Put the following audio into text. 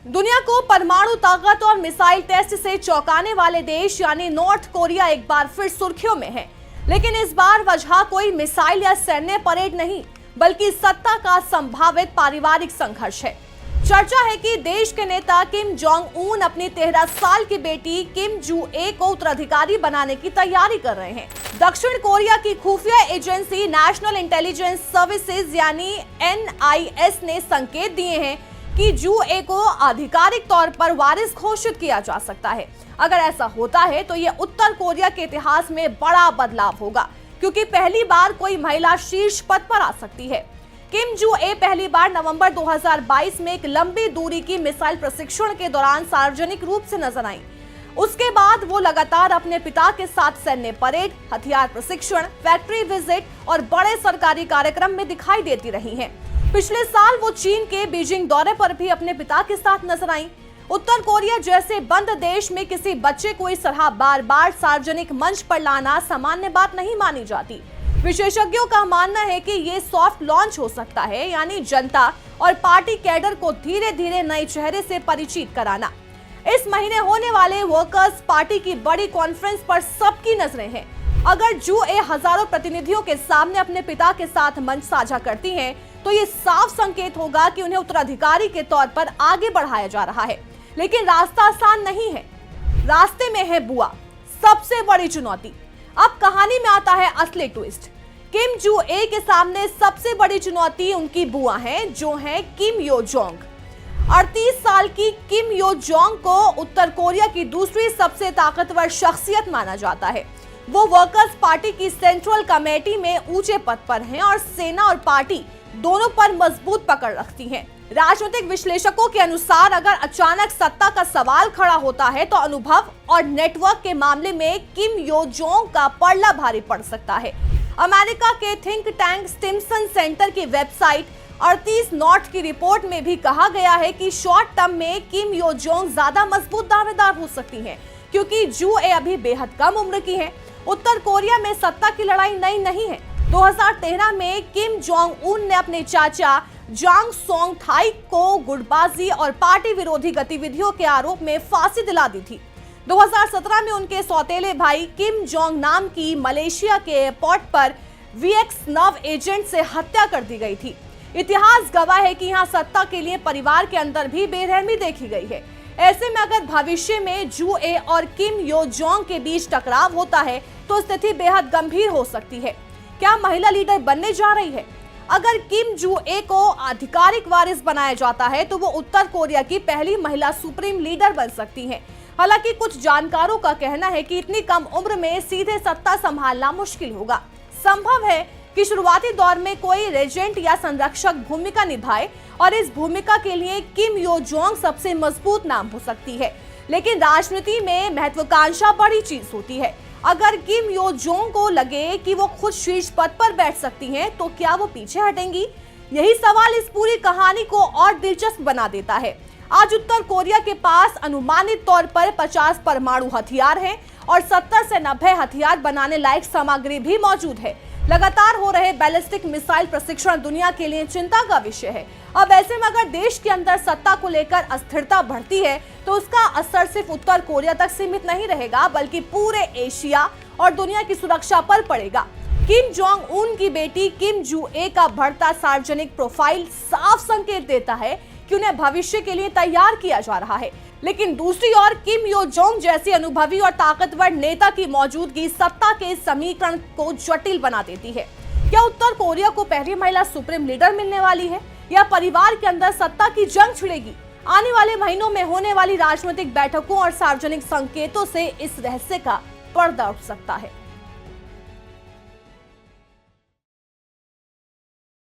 दुनिया को परमाणु ताकत और मिसाइल टेस्ट से चौंकाने वाले देश यानी नॉर्थ कोरिया एक बार फिर सुर्खियों में है। लेकिन इस बार वजह कोई मिसाइल या सैन्य परेड नहीं, बल्कि सत्ता का संभावित पारिवारिक संघर्ष है। चर्चा है कि देश के नेता किम जोंग उन अपनी 13 साल की बेटी किम जू ए को उत्तराधिकारी बनाने की तैयारी कर रहे हैं। दक्षिण कोरिया की खुफिया एजेंसी नेशनल इंटेलिजेंस सर्विसेज यानी NIS ने संकेत दिए हैं कि जू ए को आधिकारिक तौर पर वारिस घोषित किया जा सकता है। अगर ऐसा होता है तो यह उत्तर कोरिया के इतिहास में बड़ा बदलाव होगा, क्योंकि पहली बार कोई महिला शीर्ष पद पर आ सकती है। किम जू ए पहली बार नवंबर 2022 में एक लंबी दूरी की मिसाइल प्रशिक्षण के दौरान सार्वजनिक रूप से नजर आई। उसके बाद वो लगातार अपने पिता के साथ सैन्य परेड, हथियार प्रशिक्षण, फैक्ट्री विजिट और बड़े सरकारी कार्यक्रम में दिखाई देती रही हैं। पिछले साल वो चीन के बीजिंग दौरे पर भी अपने पिता के साथ नजर आई। उत्तर कोरिया जैसे बंद देश में किसी बच्चे को इस तरह बार बार सार्वजनिक मंच पर लाना सामान्य बात नहीं मानी जाती। विशेषज्ञों का मानना है कि ये सॉफ्ट लॉन्च हो सकता है, यानी जनता और पार्टी कैडर को धीरे धीरे नए चेहरे से परिचित कराना। इस महीने होने वाले वर्कर्स पार्टी की बड़ी कॉन्फ्रेंस पर सबकी नजरें हैं। अगर जू ए हजारों प्रतिनिधियों के सामने अपने पिता के साथ मंच साझा करती हैं, तो ये साफ संकेत होगा कि उन्हें उत्तराधिकारी के तौर पर आगे बढ़ाया जा रहा है। लेकिन रास्ता आसान नहीं है, रास्ते में है बुआ, सबसे बड़ी चुनौती। अब कहानी में आता है असली ट्विस्ट। किम जू ए के सामने सबसे बड़ी चुनौती उनकी बुआ है, जो है किम यो जोंग। 38 साल की किम यो जोंग को उत्तर कोरिया की दूसरी सबसे ताकतवर शख्सियत माना जाता है। वो वर्कर्स पार्टी की सेंट्रल कमेटी में ऊंचे पद पर हैं और सेना और पार्टी दोनों पर मजबूत पकड़ रखती हैं। राजनीतिक विश्लेषकों के अनुसार अगर अचानक सत्ता का सवाल खड़ा होता है तो अनुभव और नेटवर्क के मामले में किम यो जोंग का पलड़ा भारी पड़ सकता है। अमेरिका के थिंक टैंक स्टिम्सन सेंटर की वेबसाइट 38 नॉर्थ की रिपोर्ट में भी कहा गया है कि शॉर्ट टर्म में किम यो जोंग ज्यादा मजबूत दावेदार हो सकती हैं, क्योंकि जू ए अभी बेहद कम उम्र की है। उत्तर कोरिया में सत्ता की लड़ाई नई नहीं है। 2013 में किम जोंग उन ने अपने चाचा जांग सोंग थाई को गुटबाजी और पार्टी विरोधी गतिविधियों के आरोप में फांसी दिला दी थी। 2017 में उनके सौतेले भाई किम जोंग नाम की मलेशिया के एयरपोर्ट पर VX-9 एजेंट से हत्या कर दी गई थी। इतिहास गवाह है कि यहाँ सत्ता के लिए परिवार के अंदर भी बेरहमी देखी गई है। ऐसे में अगर भविष्य में जू ए और किम यो जोंग के बीच टकराव होता है तो स्थिति बेहद गंभीर हो सकती है। क्या महिला लीडर बनने जा रही है? अगर किम जू ए को आधिकारिक वारिस बनाया जाता है तो वो उत्तर कोरिया की पहली महिला सुप्रीम लीडर बन सकती हैं। हालांकि कुछ जानकारों का कहना है कि इतनी कम उम्र में सीधे सत्ता संभालना मुश्किल होगा। संभव है कि शुरुआती दौर में कोई रेजेंट या संरक्षक भूमिका निभाए और इस भूमिका के लिए किम यो जोंग सबसे मजबूत नाम हो सकती है। लेकिन राजनीति में महत्वाकांक्षा बड़ी चीज होती है। अगर किम यो जोंग को लगे कि वो खुद शीर्ष पद पर बैठ सकती हैं, तो क्या वो पीछे हटेंगी? यही सवाल इस पूरी कहानी को और दिलचस्प बना देता है। आज उत्तर कोरिया के पास अनुमानित तौर पर 50 परमाणु हथियार हैं और 70 से 90 हथियार बनाने लायक सामग्री भी मौजूद है। लगातार हो रहे बैलिस्टिक मिसाइल प्रशिक्षण दुनिया के लिए चिंता का विषय है। अब ऐसे में अगर देश के अंदर सत्ता को लेकर अस्थिरता बढ़ती है तो उसका असर सिर्फ उत्तर कोरिया तक सीमित नहीं रहेगा, बल्कि पूरे एशिया और दुनिया की सुरक्षा पर पड़ेगा। किम जोंग उन की बेटी किम जू ए का बढ़ता सार्वजनिक प्रोफाइल साफ संकेत देता है कि उन्हें भविष्य के लिए तैयार किया जा रहा है। लेकिन दूसरी ओर किम यो जोंग जैसी अनुभवी और ताकतवर नेता की मौजूदगी सत्ता के समीकरण को जटिल बना देती है। क्या उत्तर कोरिया को पहली महिला सुप्रीम लीडर मिलने वाली है या परिवार के अंदर सत्ता की जंग छिड़ेगी? आने वाले महीनों में होने वाली राजनीतिक बैठकों और सार्वजनिक संकेतों से इस रहस्य का पर्दा उठ सकता है।